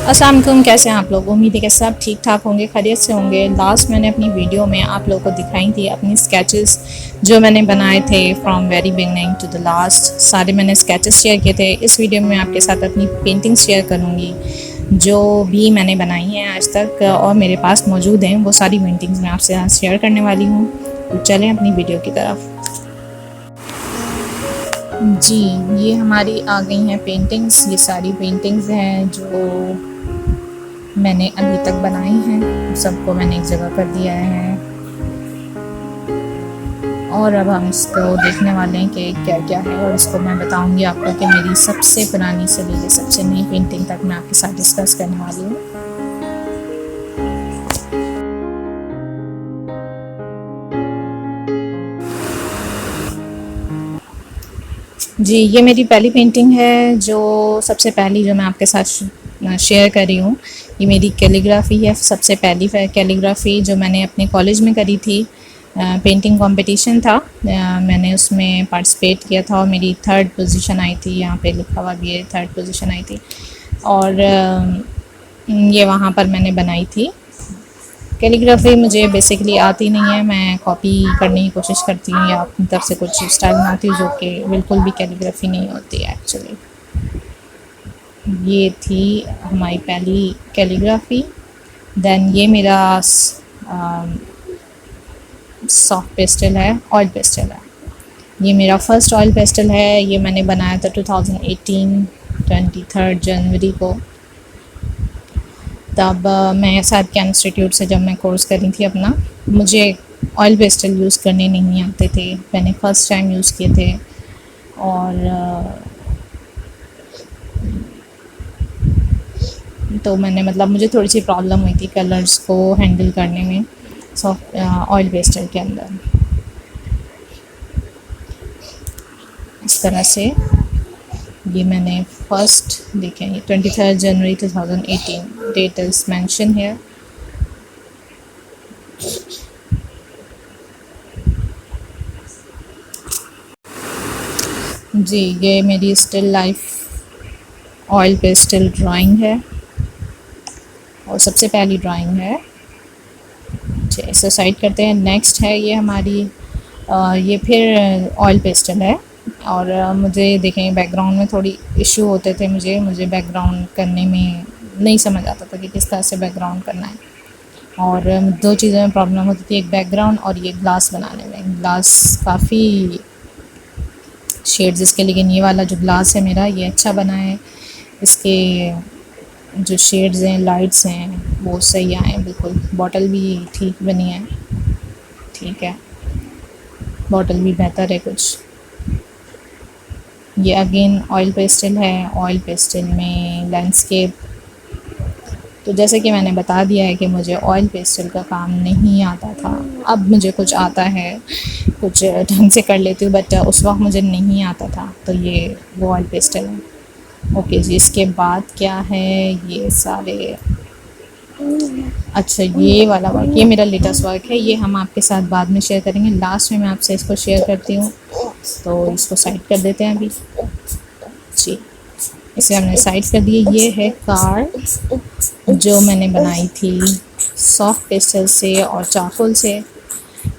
अस्सलाम वालेकुम, कैसे हैं आप लोग। उम्मीद है कि सब ठीक ठाक होंगे, खैरियत से होंगे। लास्ट मैंने अपनी वीडियो में आप लोगों को दिखाई थी अपनी स्केचेस जो मैंने बनाए थे from very beginning to the last. सारे मैंने स्केचेस शेयर किए थे। इस वीडियो में आपके साथ अपनी पेंटिंग्स शेयर करूँगी जो भी मैंने बनाई हैं आज तक और मेरे पास मौजूद हैं। वो सारी पेंटिंग्स मैं आपसे आज शेयर करने वाली हूँ। तो चलें अपनी वीडियो की तरफ। जी, ये हमारी आ गई हैं पेंटिंग्स। ये सारी पेंटिंग्स हैं जो मैंने अभी तक बनाई हैं। सबको मैंने एक जगह कर दिया है और अब हम इसको देखने वाले हैं कि क्या क्या है, और इसको मैं बताऊंगी आपको कि मेरी सबसे पुरानी से लेकर सबसे नई पेंटिंग तक मैं आपके साथ डिस्कस करने वाली हूँ। जी, ये मेरी पहली पेंटिंग है जो सबसे पहली जो मैं आपके साथ शेयर कर रही हूँ। ये मेरी कैलीग्राफी है, सबसे पहली कैलीग्राफी जो मैंने अपने कॉलेज में करी थी। पेंटिंग कंपटीशन था, मैंने उसमें पार्टिसिपेट किया था और मेरी 3rd पोजीशन आई थी। यहाँ पे लिखा हुआ भी है 3rd पोजीशन आई थी। और ये वहाँ पर मैंने बनाई थी। कैलीग्राफी मुझे बेसिकली आती नहीं है, मैं कॉपी करने की कोशिश करती हूँ या अपनी तरफ से कुछ स्टाइल बनाती हूँ जो कि बिल्कुल भी कैलीग्राफी नहीं होती है एक्चुअली। ये थी हमारी पहली कैलीग्राफी। देन ये मेरा सॉफ्ट पेस्टल है, ऑयल पेस्टल है। ये मेरा फर्स्ट ऑयल पेस्टल है। ये मैंने बनाया था 2018 23 जनवरी को। तब मैं सादकिया इंस्टीट्यूट से जब मैं कोर्स कर रही थी अपना, मुझे ऑयल पेस्टल यूज़ करने नहीं आते थे, मैंने फ़र्स्ट टाइम यूज़ किए थे। और तो मैंने मतलब मुझे थोड़ी सी प्रॉब्लम हुई थी कलर्स को हैंडल करने में सॉफ्ट ऑयल पेस्टल के अंदर। इस तरह से ये मैंने फर्स्ट देखें, ये 23 जनवरी 2018 डेट इज़ मेंशन हियर। जी, ये मेरी still life oil pastel drawing है और सबसे पहली ड्राइंग है। अच्छा, इसे साइड करते हैं। नेक्स्ट है ये हमारी ये फिर ऑयल पेस्टल है। और मुझे देखें बैकग्राउंड में थोड़ी इशू होते थे, मुझे बैकग्राउंड करने में नहीं समझ आता था कि किस तरह से बैकग्राउंड करना है। और दो चीज़ों में प्रॉब्लम होती थी, एक बैकग्राउंड और ये ग्लास बनाने में। ग्लास काफ़ी शेड्स इसके, लेकिन ये वाला जो ग्लास है मेरा ये अच्छा बना है। इसके जो शेड्स हैं, लाइट्स हैं, वो सही आए बिल्कुल। बॉटल भी ठीक बनी है, ठीक है, बॉटल भी बेहतर है कुछ। ये अगेन ऑयल पेस्टल है। ऑयल पेस्टल में लैंडस्केप। तो जैसे कि मैंने बता दिया है कि मुझे ऑयल पेस्टल का काम नहीं आता था। अब मुझे कुछ आता है, कुछ ढंग से कर लेती हूँ, बट उस वक्त मुझे नहीं आता था। तो ये वो ऑयल पेस्टल है। ओके जी, इसके बाद क्या है, ये सारे, अच्छा ये वाला वर्क, ये मेरा लेटेस्ट वर्क है। ये हम आपके साथ बाद में शेयर करेंगे, लास्ट में मैं आपसे इसको शेयर करती हूँ। तो इसको साइड कर देते हैं अभी जी। इसे हमने साइड कर दिए। ये है कार जो मैंने बनाई थी सॉफ्ट पेस्टल से और चारकोल से,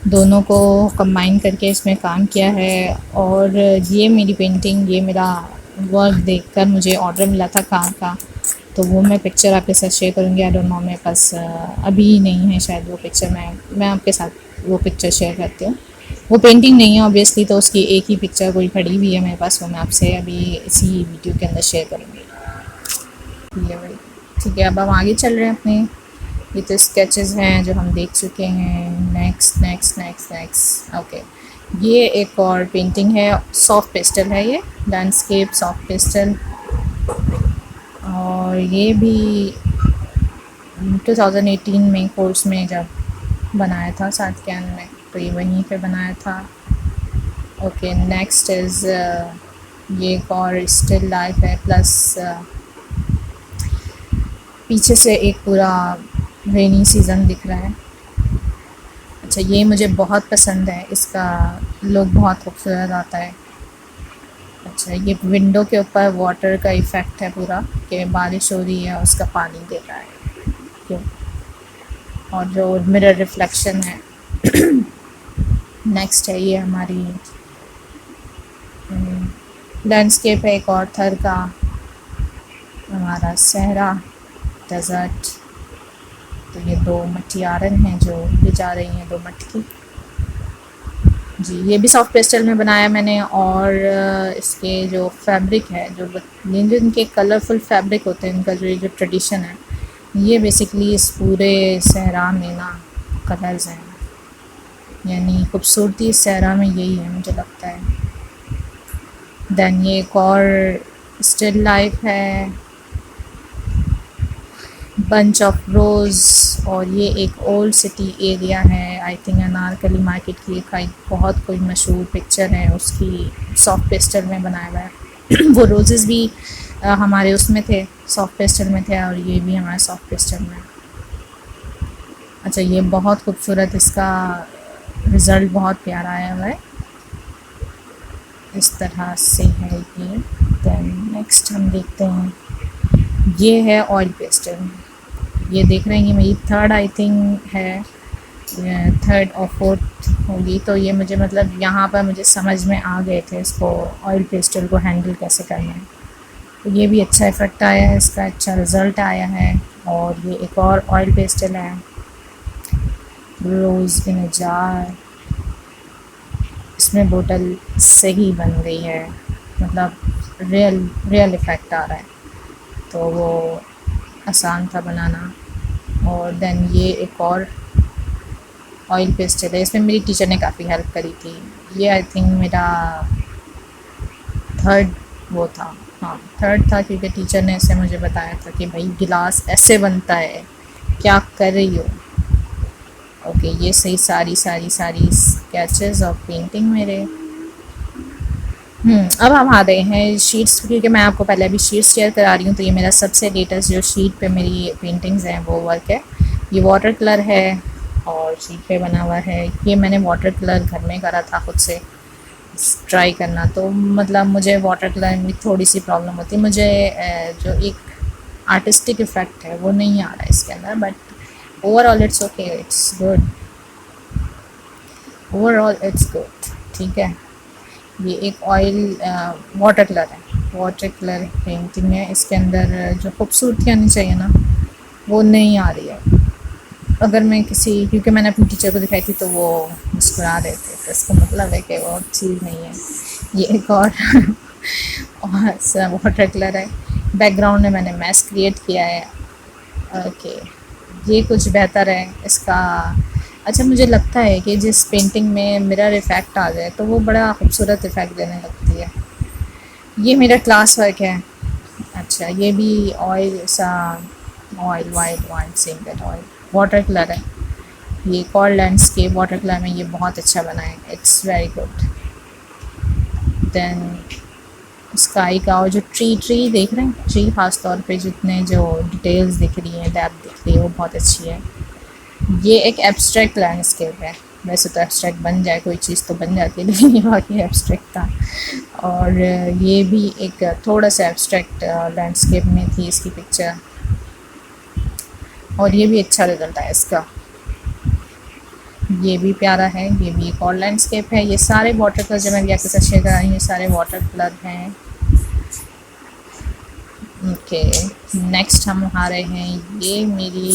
दोनों को कंबाइन करके इसमें काम किया है। और ये मेरी पेंटिंग, ये मेरा वर्क देखकर मुझे ऑर्डर मिला था कार का, तो वो मैं पिक्चर आपके साथ शेयर करूँगी। आई डोंट नो, मेरे पास अभी नहीं है शायद वो पिक्चर। मैं आपके साथ वो पिक्चर शेयर करती हूँ। वो पेंटिंग नहीं है ऑब्वियसली, तो उसकी एक ही पिक्चर कोई पड़ी हुई है मेरे पास, वो मैं आपसे अभी इसी वीडियो के अंदर शेयर करूँगी। ये भाई ठीक है, अब हम आगे चल रहे हैं अपने। ये तो स्केचेस हैं जो हम देख चुके हैं। Next next next next okay, ये एक और पेंटिंग है, सॉफ्ट पेस्टल है, ये लैंडस्केप सॉफ्ट पेस्टल। और ये भी 2018 में कोर्स में जब बनाया था सादकिया में, तो ये वहीं पे बनाया था। ओके, नेक्स्ट इज़ ये एक और स्टिल लाइफ है, प्लस पीछे से एक पूरा रेनी सीज़न दिख रहा है। अच्छा, ये मुझे बहुत पसंद है, इसका लुक बहुत खूबसूरत आता है। अच्छा, ये विंडो के ऊपर वाटर का इफ़ेक्ट है पूरा, कि बारिश हो रही है उसका पानी गिर रहा है क्यों, और जो मिरर रिफ्लेक्शन है। नेक्स्ट है ये हमारी लैंडस्केप है एक और थर का, हमारा सहरा डेजर्ट। तो ये दो मटियारन हैं जो ले जा रही हैं, दो मटकी जी। ये भी सॉफ्ट पेस्टल में बनाया मैंने, और इसके जो फैब्रिक है, जो इनके कलरफुल फैब्रिक होते हैं, इनका जो ट्रेडिशन है, ये बेसिकली इस पूरे सहरा में ना कलर्स हैं, यानी खूबसूरती इस सहरा में यही है मुझे लगता है। देन ये एक और स्टिल लाइफ है, बंच ऑफ रोज़, और ये एक ओल्ड सिटी एरिया है, आई थिंक अनारकली मार्केट की एक बहुत कोई मशहूर पिक्चर है उसकी, सॉफ्ट पेस्टल में बनाया हुआ है। वो रोजेज़ भी हमारे उसमें थे, सॉफ्ट पेस्टल में थे, और ये भी हमारे सॉफ्ट पेस्टल में। अच्छा, ये बहुत खूबसूरत, इसका रिज़ल्ट बहुत प्यारा आया हुआ है, इस तरह से है ये। देन नेक्स्ट हम देखते हैं, ये है ऑयल पेस्टल। ये देख रहे हैं, ये मेरी थर्ड आई थिंक है, थर्ड और फोर्थ होगी। तो ये मुझे मतलब यहाँ पर मुझे समझ में आ गए थे इसको, ऑयल पेस्टल को हैंडल कैसे करना है। तो ये भी अच्छा इफ़ेक्ट आया है, इसका अच्छा रिज़ल्ट आया है। और ये एक और ऑयल पेस्टल है, रोज़ इन अ जार, इसमें बोतल सही बन गई है, मतलब रियल इफ़ेक्ट आ रहा है, तो वो आसान था बनाना। और देन ये एक और ऑयल पेस्टल है, इसमें मेरी टीचर ने काफ़ी हेल्प करी थी। ये आई थिंक मेरा थर्ड वो था, हाँ थर्ड था, क्योंकि टीचर ने ऐसे मुझे बताया था कि भाई गिलास ऐसे बनता है, क्या कर रही हो। ओके, ये सही सारी स्केचेस ऑफ पेंटिंग मेरे। अब हम आ गए हैं शीट्स, क्योंकि मैं आपको पहले भी शीट्स शेयर करा रही हूँ। तो ये मेरा सबसे लेटेस्ट जो शीट पे मेरी पेंटिंग्स हैं वो वर्क है। ये वाटर कलर है और शीट पे बना हुआ है। ये मैंने वाटर कलर घर में करा था खुद से ट्राई करना, तो मतलब मुझे वाटर कलर में थोड़ी सी प्रॉब्लम होती है, मुझे जो एक आर्टिस्टिक इफ़ेक्ट है वो नहीं आ रहा है इसके अंदर, but overall it's okay, it's good, overall it's good, ठीक है। ये एक ऑयल वाटर कलर है, वाटर कलर पेंटिंग है, इसके अंदर जो खूबसूरती आनी चाहिए ना वो नहीं आ रही है। अगर मैं किसी, क्योंकि मैंने अपनी टीचर को दिखाई थी तो वो मुस्कुरा रहे थे, तो इसका मतलब है कि वो चीज़ नहीं है। ये एक और वाटर कलर है, बैकग्राउंड में मैंने मैस क्रिएट किया है। ओके, ये कुछ बेहतर है इसका। अच्छा, मुझे लगता है कि जिस पेंटिंग में मिरर इफ़ेक्ट आ जाए तो वो बड़ा खूबसूरत इफ़ेक्ट देने लगती है। ये मेरा क्लास वर्क है। अच्छा, ये भी ऑयल सा, oil white same that oil water colour है। ये एक और लैंडस्केप वाटर कलर में, ये बहुत अच्छा बना है, it's very good. Then sky का, और जो ट्री देख रहे हैं, ट्री खास तौर पे जितने जो डिटेल्स दिख रही हैं, डेप्थ दिख रही है, वो बहुत अच्छी है। ये एक एब्स्ट्रैक्ट लैंडस्केप है, वैसे तो एब्स्ट्रैक्ट बन जाए कोई चीज़ तो बन जाती है, लेकिन ये वाकई एब्स्ट्रैक्ट था। और ये भी एक थोड़ा सा एब्स्ट्रैक्ट लैंडस्केप में थी इसकी पिक्चर, और ये भी अच्छा रिजल्ट है इसका। ये भी प्यारा है, ये भी एक और लैंडस्केप है। ये सारे वाटर कलर जो मैं आपके साथ शेयर कर रही हूँ, ये सारे वाटर कलर हैं। ओके, नेक्स्ट हम आ रहे हैं, ये मेरी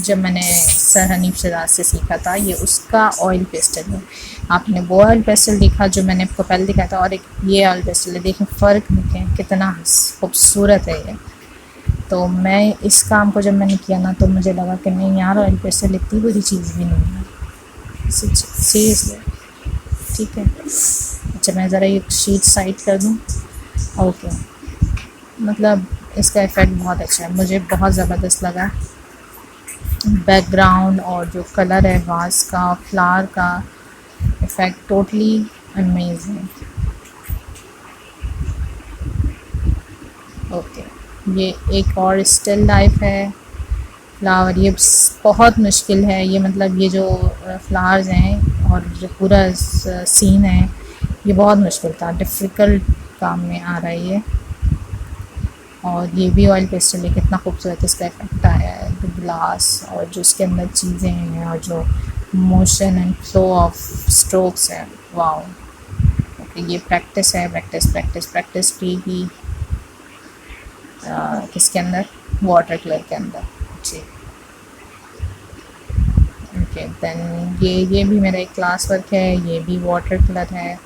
जब मैंने सर हनीफ शहजाद से सीखा था, ये उसका ऑयल पेस्टल है। आपने वो ऑयल पेस्टल देखा जो मैंने आपको पहले दिखाया था, और एक ये ऑयल पेस्टल है, देखें फ़र्क देखें कितना खूबसूरत है ये। तो मैं इस काम को जब मैंने किया ना, तो मुझे लगा कि नहीं यार, ऑयल पेस्टल इतनी बुरी चीज़ भी नहीं है सीरियसली, ठीक है। अच्छा, मैं ज़रा ये शीट साइड कर दूँ। ओके, मतलब इसका इफ़ेक्ट बहुत अच्छा है, मुझे बहुत ज़बरदस्त लगा। बैकग्राउंड और जो कलर है वास का, फ्लावर का इफ़ेक्ट टोटली अमेजिंग। ओके, ये एक और स्टिल लाइफ है, फ्लावर। ये बहुत मुश्किल है, ये मतलब ये जो फ्लावर्स हैं और जो पूरा सीन है, ये बहुत मुश्किल था, डिफ़िकल्ट काम में आ रहा है ये। और ये भी ऑयल पेस्टल है, कितना खूबसूरत इसका इफेक्ट आया है, द ग्लास और जो इसके अंदर चीज़ें हैं और जो motion and flow of strokes है, वाओ। ओके, ये प्रैक्टिस है, प्रैक्टिस प्रैक्टिस प्रैक्टिस की किसके अंदर, वाटर कलर के अंदर जी। ओके, देन ये भी मेरा एक क्लास वर्क है, ये भी वाटर कलर है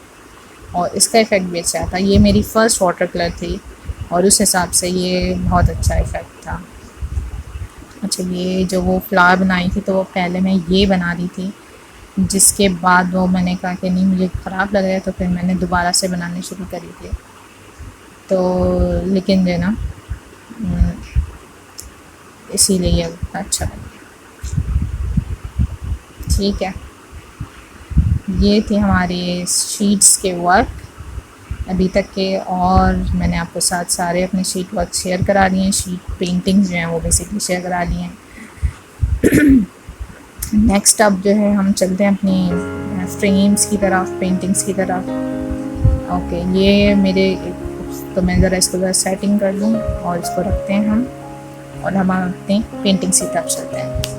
और इसका इफ़ेक्ट भी अच्छा था। ये मेरी फ़र्स्ट वाटर कलर थी और उस हिसाब से ये बहुत अच्छा इफ़ेक्ट था। अच्छा, ये जो वो फ्लावर बनाई थी तो वो पहले मैं ये बना रही थी, जिसके बाद वो मैंने कहा कि नहीं मुझे ख़राब लग रहा है, तो फिर मैंने दोबारा से बनानी शुरू करी थी। तो लेकिन जो ना इसीलिए ये अच्छा लगा। ठीक है, ये थे हमारे शीट्स के वर्क अभी तक के, और मैंने आपको साथ सारे अपने शीट वर्क शेयर करा लिए हैं, शीट पेंटिंग्स जो हैं वो बेसिकली शेयर करा लिए हैं। नेक्स्ट अब जो है हम चलते हैं अपनी फ्रेम्स की तरफ, पेंटिंग्स की तरफ। ओके, ये मेरे, तो मैं ज़रा इसको ज़रा सेटिंग कर लूँ और इसको रखते हैं हम, और हम अपनी पेंटिंग्स की तरफ चलते हैं।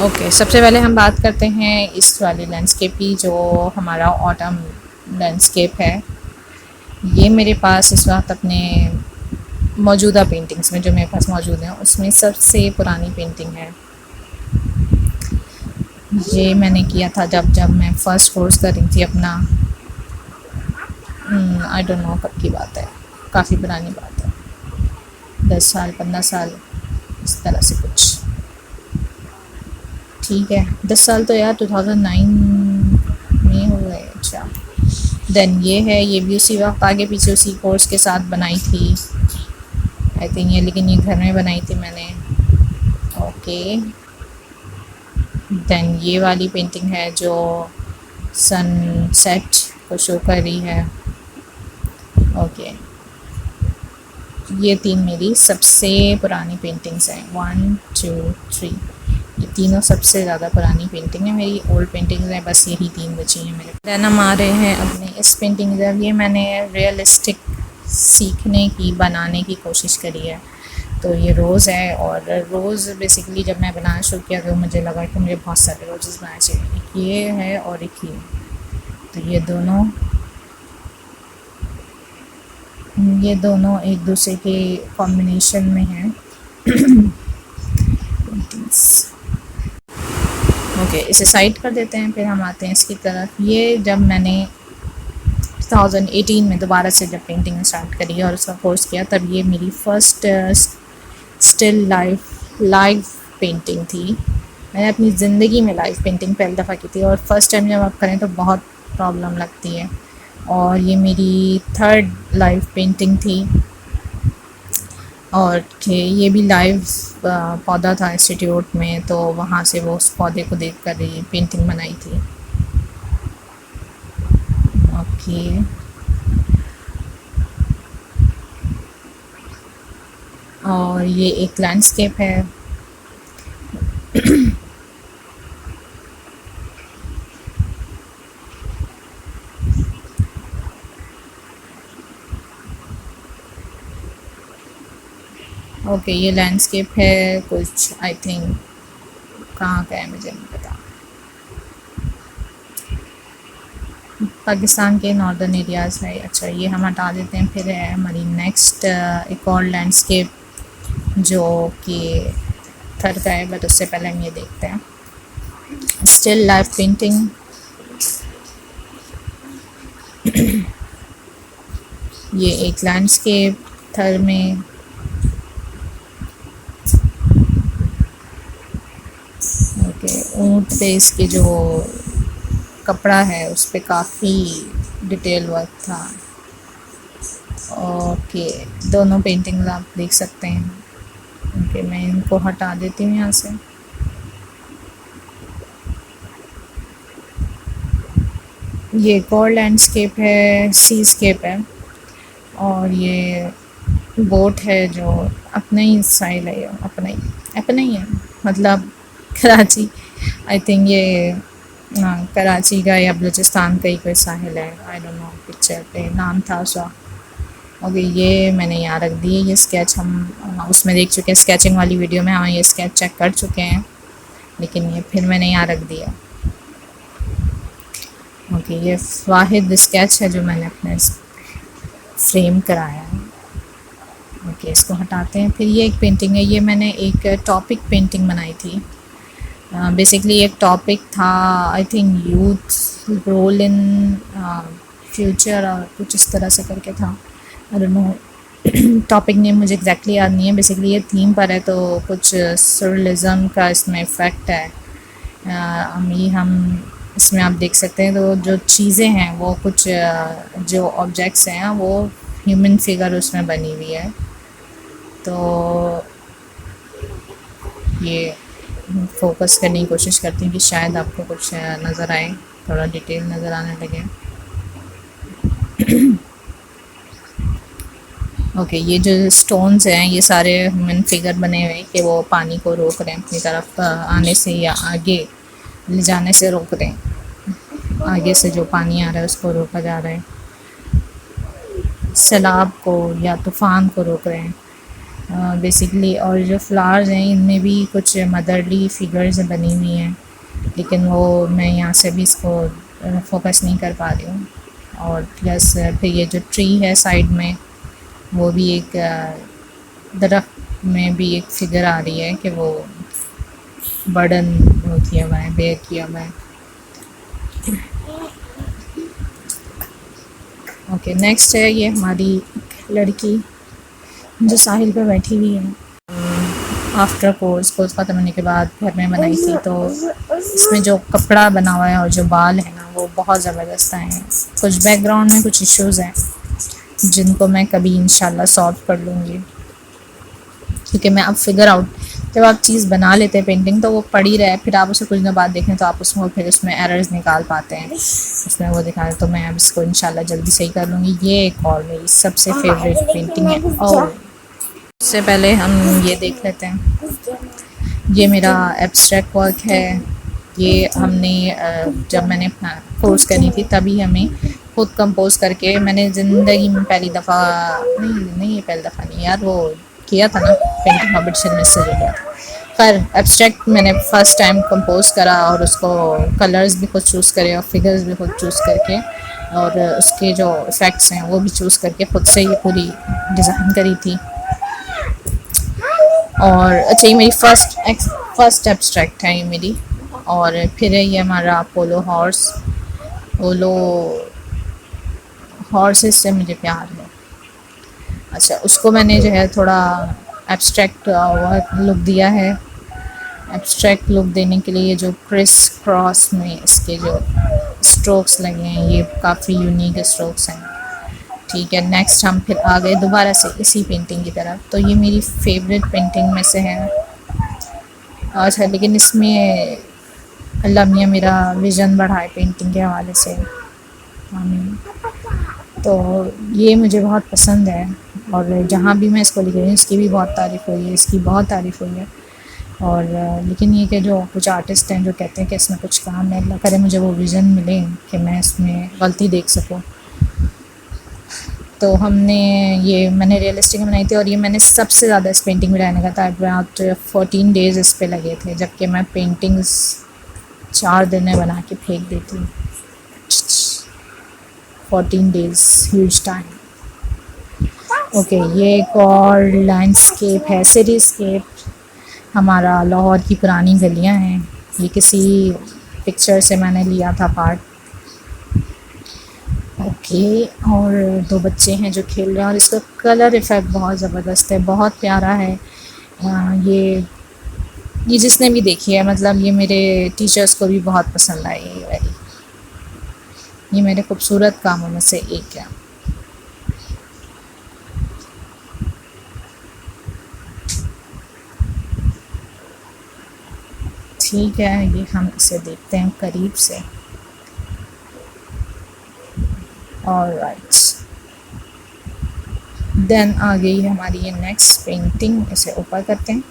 ओके, सबसे पहले हम बात करते हैं इस वाली लैंडस्केप की, जो हमारा ऑटम लैंडस्केप है। ये मेरे पास इस वक्त अपने मौजूदा पेंटिंग्स में जो मेरे पास मौजूद हैं उसमें सबसे पुरानी पेंटिंग है। ये मैंने किया था जब मैं फ़र्स्ट कोर्स कर रही थी अपना, आई डोंट नो कब की बात है, काफ़ी पुरानी बात है, 10 साल 15 साल इस तरह से कुछ। ठीक है, 10 साल तो यार 2009 में हो गए। अच्छा, देन ये है, ये भी उसी वक्त आगे पीछे उसी कोर्स के साथ बनाई थी आई थिंक ये, लेकिन ये घर में बनाई थी मैंने। ओके, देन ये वाली पेंटिंग है जो सनसेट को शो कर रही है। ओके, ये 3 मेरी सबसे पुरानी पेंटिंग्स हैं, 1 2 3, ये तीनों सबसे ज़्यादा पुरानी पेंटिंग है मेरी, ओल्ड पेंटिंग्स हैं, बस यही 3 बची हैं मेरे। देन हम आ रहे हैं अपने इस पेंटिंग जब, ये मैंने रियलिस्टिक सीखने की, बनाने की कोशिश करी है। तो ये रोज़ है, और रोज़ बेसिकली जब मैं बनाना शुरू किया तो मुझे लगा कि मुझे बहुत सारे रोज़ेस बनाने चाहिए, एक ये है और एक ये, तो ये दोनों एक दूसरे के कॉम्बिनेशन में हैं। ओके, इसे साइड कर देते हैं, फिर हम आते हैं इसकी तरफ। ये जब मैंने 2018 में दोबारा से जब पेंटिंग स्टार्ट करी और उसका कोर्स किया, तब ये मेरी फ़र्स्ट स्टिल लाइव पेंटिंग थी। मैंने अपनी ज़िंदगी में लाइव पेंटिंग पहली दफ़ा की थी, और फर्स्ट टाइम जब आप करें तो बहुत प्रॉब्लम लगती है। और ये मेरी 3rd लाइव पेंटिंग थी, और ये भी लाइव पौधा था इंस्टीट्यूट में, तो वहाँ से वो उस पौधे को देख कर ये पेंटिंग बनाई थी। ओके, और ये एक लैंडस्केप है। ओके, ये लैंडस्केप है कुछ, आई थिंक कहाँ का है मुझे नहीं पता, पाकिस्तान के नॉर्दर्न एरियाज़ है। अच्छा, ये हम हटा देते हैं। फिर है हमारी नेक्स्ट एक और लैंडस्केप जो कि थर का है, बट उससे पहले हम ये देखते हैं स्टिल लाइफ पेंटिंग। ये एक लैंडस्केप थर में, ओके, ऊँट पे इसके जो कपड़ा है उस पर काफ़ी डिटेल वर्क था। ओके, दोनों पेंटिंग्स आप देख सकते हैं। ओके, मैं इनको हटा देती हूँ यहाँ से। ये एक और लैंडस्केप है, सीस्केप है, और ये बोट है जो अपना ही स्टाइल है, अपना ही है, मतलब कराची आई थिंक ये कराची का या बलूचिस्तान का ही कोई साहिल है, आई डोंट नो, पिक्चर पे नाम था उसका। ओके, ये मैंने यहाँ रख दी है। ये स्केच हम उसमें देख चुके हैं, स्केचिंग वाली वीडियो में हम ये स्केच चेक कर चुके हैं, लेकिन ये फिर मैंने यहाँ रख दिया। ओके, ये वाहिद स्केच है जो मैंने अपने फ्रेम कराया है। ओके, इसको हटाते हैं। फिर ये एक पेंटिंग है, ये मैंने एक टॉपिक पेंटिंग बनाई थी। बेसिकली एक टॉपिक था, I think youth role in future और कुछ इस तरह से करके था, I don't know topic name मुझे एग्जैक्टली याद नहीं है। बेसिकली ये थीम पर है, तो कुछ सरलिज़म का इसमें इफ़ेक्ट है। अमी हम इसमें आप देख सकते हैं, तो जो चीज़ें हैं वो कुछ जो ऑब्जेक्ट्स हैं वो ह्यूमन फिगर उसमें बनी हुई है। तो ये फोकस करने की कोशिश करती हूँ कि शायद आपको कुछ नज़र आए, थोड़ा डिटेल नज़र आने लगे। ओके, ये जो स्टोन्स हैं ये सारे ह्यूमन फिगर बने हुए हैं कि वो पानी को रोक रहे हैं, अपनी तरफ आने से या आगे ले जाने से रोक रहे हैं। आगे से जो पानी आ रहा है उसको रोका जा रहा है, सैलाब को या तूफ़ान को रोक रहे हैं बेसिकली। और जो फ्लावर्स हैं इनमें भी कुछ मदरली फिगर्स बनी हुई हैं, लेकिन वो मैं यहाँ से भी इसको फोकस नहीं कर पा रही हूँ। और प्लस फिर ये जो ट्री है साइड में, वो भी एक दरख्त में भी एक फिगर आ रही है कि वो बर्डन किया हुआ है, बेयर किया हुआ है। ओके, नेक्स्ट है ये हमारी लड़की जो साहिल पे बैठी हुई है। आफ्टर कोर्स ख़त्म होने के बाद घर में बनाई थी, तो इसमें जो कपड़ा बना हुआ है और जो बाल है ना वो बहुत ज़बरदस्त आए हैं। कुछ बैकग्राउंड में कुछ इश्यूज़ हैं जिनको मैं कभी इंशाल्लाह सॉल्व कर लूँगी, क्योंकि मैं अब फिगर आउट, जब आप चीज़ बना लेते हैं पेंटिंग तो वो पड़ी रहे, फिर आप उसे कुछ दिन बाद देखें तो आप उसमें फिर उसमें एरर्स निकाल पाते हैं, उसमें वो दिखा रहे। तो मैं अब इसको इंशाल्लाह जल्दी सही कर लूँगी। ये एक और मेरी सबसे फेवरेट पेंटिंग है। और उससे पहले हम ये देख लेते हैं, ये मेरा एब्स्ट्रैक्ट वर्क है। ये हमने जब मैंने कोर्स करनी थी तभी हमें खुद कंपोज करके, मैंने ज़िंदगी में पहली दफ़ा नहीं ये पहली दफ़ा नहीं यार, वो किया था ना पेंटिंग कॉम्पिटिशन में से जो किया था। पर एब्स्ट्रैक्ट मैंने फ़र्स्ट टाइम कंपोज करा और उसको कलर्स भी खुद चूज़ करे और फिगर्स भी खुद चूज़ करके और उसके जो इफ़ेक्ट्स हैं वो भी चूज़ करके ख़ुद से ये पूरी डिज़ाइन करी थी। और अच्छा, ये मेरी फ़र्स्ट एब्स्ट्रैक्ट है ये मेरी। और फिर है ये हमारा पोलो हॉर्सेस से मुझे प्यार है। अच्छा, उसको मैंने जो है थोड़ा एब्स्ट्रैक्ट लुक दिया है। एब्स्ट्रैक्ट लुक देने के लिए जो क्रिस क्रॉस में इसके जो स्ट्रोक्स लगे हैं ये काफ़ी यूनिक स्ट्रोक्स हैं। ठीक है, नेक्स्ट हम फिर आ गए दोबारा से इसी पेंटिंग की तरफ। तो ये मेरी फेवरेट पेंटिंग में से है। अच्छा, लेकिन इसमें अल्लाह मियाँ मेरा विज़न बढ़ाए पेंटिंग के हवाले से, आमीन। तो ये मुझे बहुत पसंद है और जहाँ भी मैं इसको लिख रही हूँ इसकी भी बहुत तारीफ़ हुई है, इसकी बहुत तारीफ़ हुई है। और लेकिन ये कि जो कुछ आर्टिस्ट हैं जो कहते हैं कि इसमें कुछ काम है, अल्लाह करे मुझे वो विज़न मिले कि मैं इसमें गलती देख सकूँ। तो मैंने रियलिस्टिक बनाई थी और ये मैंने सबसे ज़्यादा इस पेंटिंग में रहने का था। अबाउट 14 डेज़ इस पे लगे थे, जबकि मैं पेंटिंग्स 4 दिन में बना के फेंक देती हूँ। 14 डेज़, ह्यूज टाइम। ओके, ये एक और लैंडस्केप है, सिटीस्केप। हमारा लाहौर की पुरानी गलियाँ हैं, ये किसी पिक्चर से मैंने लिया था पार्ट। ओके, और 2 बच्चे हैं जो खेल रहे हैं और इसका कलर इफ़ेक्ट बहुत ज़बरदस्त है, बहुत प्यारा है। ये जिसने भी देखी है, मतलब ये मेरे टीचर्स को भी बहुत पसंद आई। ये मेरे खूबसूरत कामों में से एक है। ठीक है, ये हम इसे देखते हैं करीब से। ऑलराइट, देन आ गई हमारी ये नेक्स्ट पेंटिंग, इसे ऊपर करते हैं।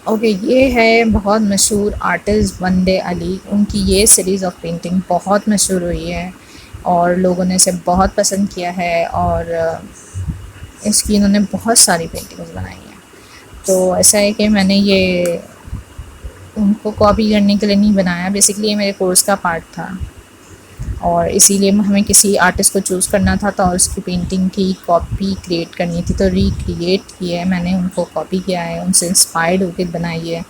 ओके, ये है बहुत मशहूर आर्टिस्ट वंदे अली। उनकी ये सीरीज़ ऑफ पेंटिंग बहुत मशहूर हुई है और लोगों ने इसे बहुत पसंद किया है और इसकी इन्होंने बहुत सारी पेंटिंग्स बनाई हैं। तो ऐसा है कि मैंने ये उनको कॉपी करने के लिए नहीं बनाया, बेसिकली ये मेरे कोर्स का पार्ट था और इसीलिए हमें किसी आर्टिस्ट को चूज़ करना था तो उसकी पेंटिंग की कॉपी क्रिएट करनी थी, तो रिक्रिएट की है मैंने, उनको कॉपी किया है, उनसे इंस्पायर्ड होकर बनाई है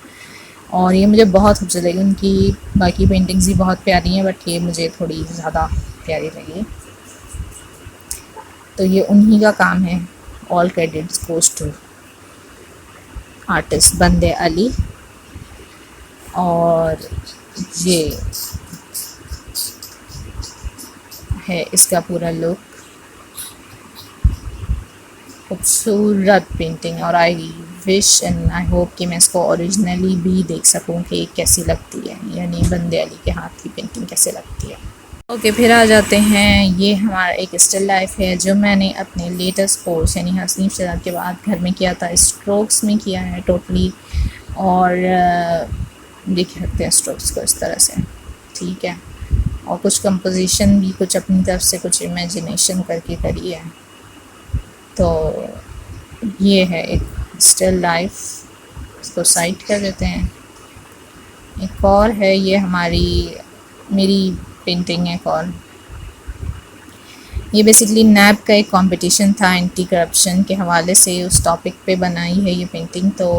और ये मुझे बहुत खूबसूरत लगी। उनकी बाकी पेंटिंग्स भी बहुत प्यारी हैं बट ये मुझे थोड़ी ज़्यादा प्यारी लगी। तो ये उन्हीं का काम है। All credits goes to artist Vande Ali. और ये है इसका पूरा लुक, खूबसूरत पेंटिंग और I wish and I hope कि मैं इसको ओरिजिनली भी देख सकूं कि कैसी लगती है, यानी वंदे अली के हाथ की पेंटिंग कैसे लगती है। ओके, फिर आ जाते हैं, ये हमारा एक स्टिल लाइफ है जो मैंने अपने लेटेस्ट कोर्स यानी हनीफ शहजाद के बाद घर में किया था। स्ट्रोक्स में किया है टोटली और देख सकते हैं स्ट्रोक्स को इस तरह से, ठीक है। और कुछ कंपोजिशन भी कुछ अपनी तरफ से कुछ इमेजिनेशन करके करी है। तो ये है एक स्टिल लाइफ, इसको साइड कर देते हैं। एक और है, ये मेरी पेंटिंग है एक और। ये बेसिकली नैब का एक कंपटीशन था एंटी करप्शन के हवाले से, उस टॉपिक पे बनाई है ये पेंटिंग। तो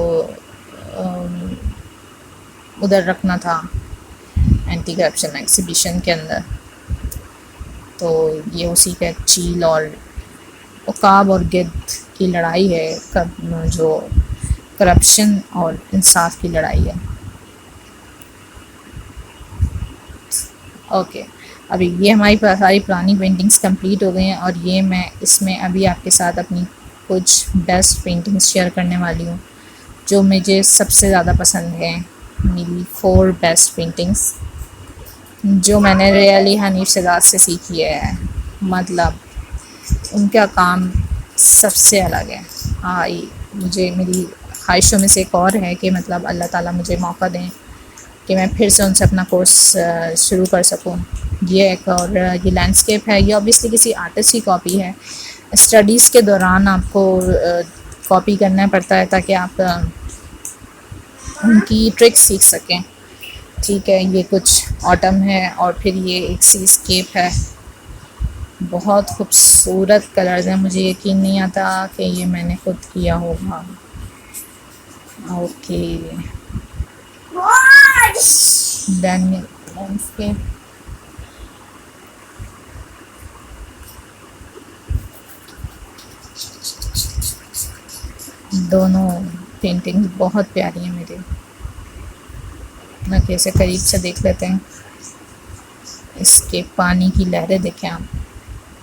उधर रखना था एंटी करप्शन एग्जीबिशन के अंदर। तो ये उसी का चील और उकाब और गिद्ध की लड़ाई है, जो करप्शन और इंसाफ की लड़ाई है। ओके, अभी ये हमारी सारी पुरानी पेंटिंग्स कंप्लीट हो गई हैं और ये मैं इसमें अभी आपके साथ अपनी कुछ बेस्ट पेंटिंग्स शेयर करने वाली हूँ जो मुझे सबसे ज़्यादा पसंद है। मेरी 4 बेस्ट पेंटिंग्स जो मैंने रियली हनीफ शहजाद से सीखी है, मतलब उनका काम सबसे अलग है। हाँ, मुझे मेरी ख्वाहिशों में से एक और है कि मतलब अल्लाह ताला मुझे मौका दें कि मैं फिर से उनसे अपना कोर्स शुरू कर सकूं। ये एक और ये लैंडस्केप है, ये ऑब्वियसली किसी आर्टिस्ट की कॉपी है। स्टडीज़ के दौरान आपको कॉपी करना पड़ता है ताकि आप उनकी ट्रिक्स सीख सकें, ठीक है। ये कुछ ऑटम है और फिर ये एक सीस्केप है, बहुत खूबसूरत कलर्स हैं। मुझे यकीन नहीं आता कि ये मैंने खुद किया होगा। ओके, लैंडस्केप दोनों पेंटिंग्स बहुत प्यारी हैं मेरे। ना कैसे करीब से देख लेते हैं, इसके पानी की लहरें देखें आप,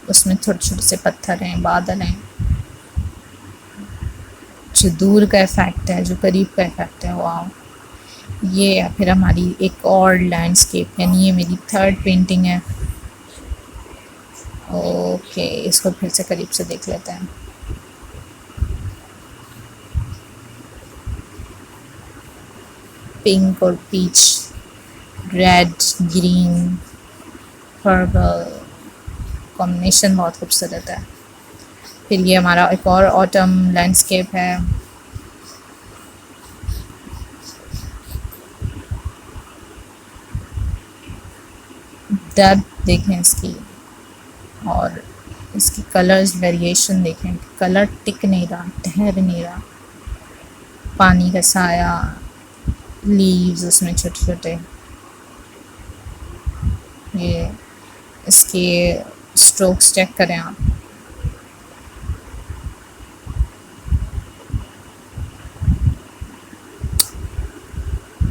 उसमें छोटे छोटे से पत्थर हैं, बादल हैं। जो दूर का इफ़ेक्ट है, जो करीब का इफ़ेक्ट है, वाह। ये है फिर हमारी एक और लैंडस्केप, यानी ये मेरी 3rd पेंटिंग है। ओके, इसको फिर से करीब से देख लेते हैं। पिंक और peach, red, green, purple combination बहुत खूबसूरत है। फिर ये हमारा एक और ऑटम लैंडस्केप है। डेप्थ देखें इसकी और इसकी कलर्स वेरिएशन देखें, कलर टिक नहीं रहा, ठहर नहीं रहा। पानी का साया, लीव्स उसमें छोटे छोटे, ये इसके स्ट्रोक्स चेक करें आप।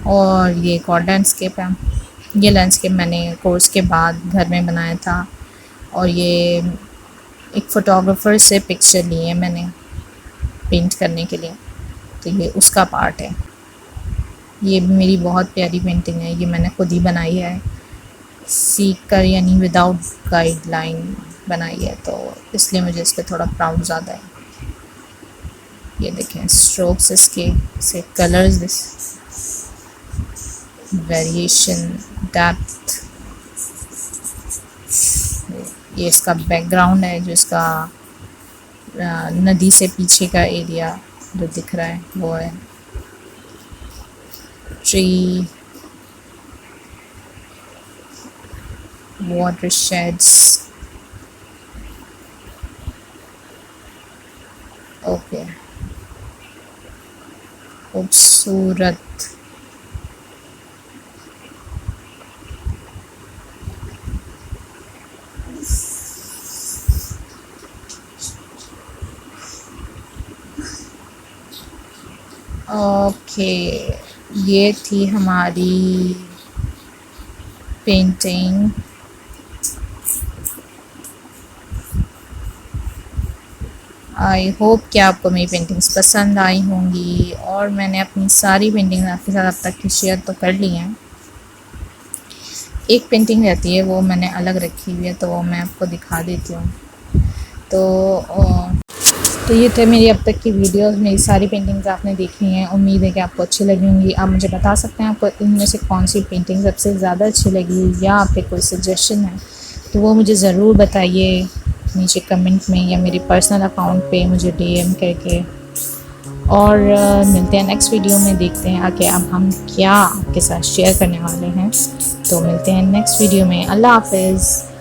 और ये एक और लैंडस्केप है। ये लैंडस्केप मैंने कोर्स के बाद घर में बनाया था और ये एक फ़ोटोग्राफ़र से पिक्चर ली है मैंने पेंट करने के लिए, तो ये उसका पार्ट है। ये भी मेरी बहुत प्यारी पेंटिंग है, ये मैंने खुद ही बनाई है, सीख कर यानी विदाउट गाइडलाइन बनाई है, तो इसलिए मुझे इस पर थोड़ा प्राउड ज़्यादा है। ये देखें स्ट्रोक्स इसके से कलर्स, दिस वेरिएशन, डेप्थ। ये इसका बैकग्राउंड है, जो इसका नदी से पीछे का एरिया जो दिख रहा है वो है ट्री, वाटर शेड्स। ओके, खूबसूरत। ओके, ये थी हमारी पेंटिंग। आई होप कि आपको मेरी पेंटिंग्स पसंद आई होंगी, और मैंने अपनी सारी पेंटिंग्स आपके साथ अब तक की शेयर तो कर ली हैं। एक पेंटिंग रहती है वो मैंने अलग रखी हुई है, तो वो मैं आपको दिखा देती हूँ। तो ये थे मेरी अब तक की वीडियोस। मेरी सारी पेंटिंग्स आपने देखी हैं, उम्मीद है कि आपको अच्छी लगी होंगी। आप मुझे बता सकते हैं आपको इनमें से कौन सी पेंटिंग सबसे ज़्यादा अच्छी लगी, या आपके कोई सजेशन है तो वो मुझे ज़रूर बताइए नीचे कमेंट में, या मेरे पर्सनल अकाउंट पे मुझे डीएम करके। और मिलते हैं नेक्स्ट वीडियो में, देखते हैं आगे अब हम क्या आपके साथ शेयर करने वाले हैं। तो मिलते हैं नेक्स्ट वीडियो में। अल्लाह हाफ़िज़।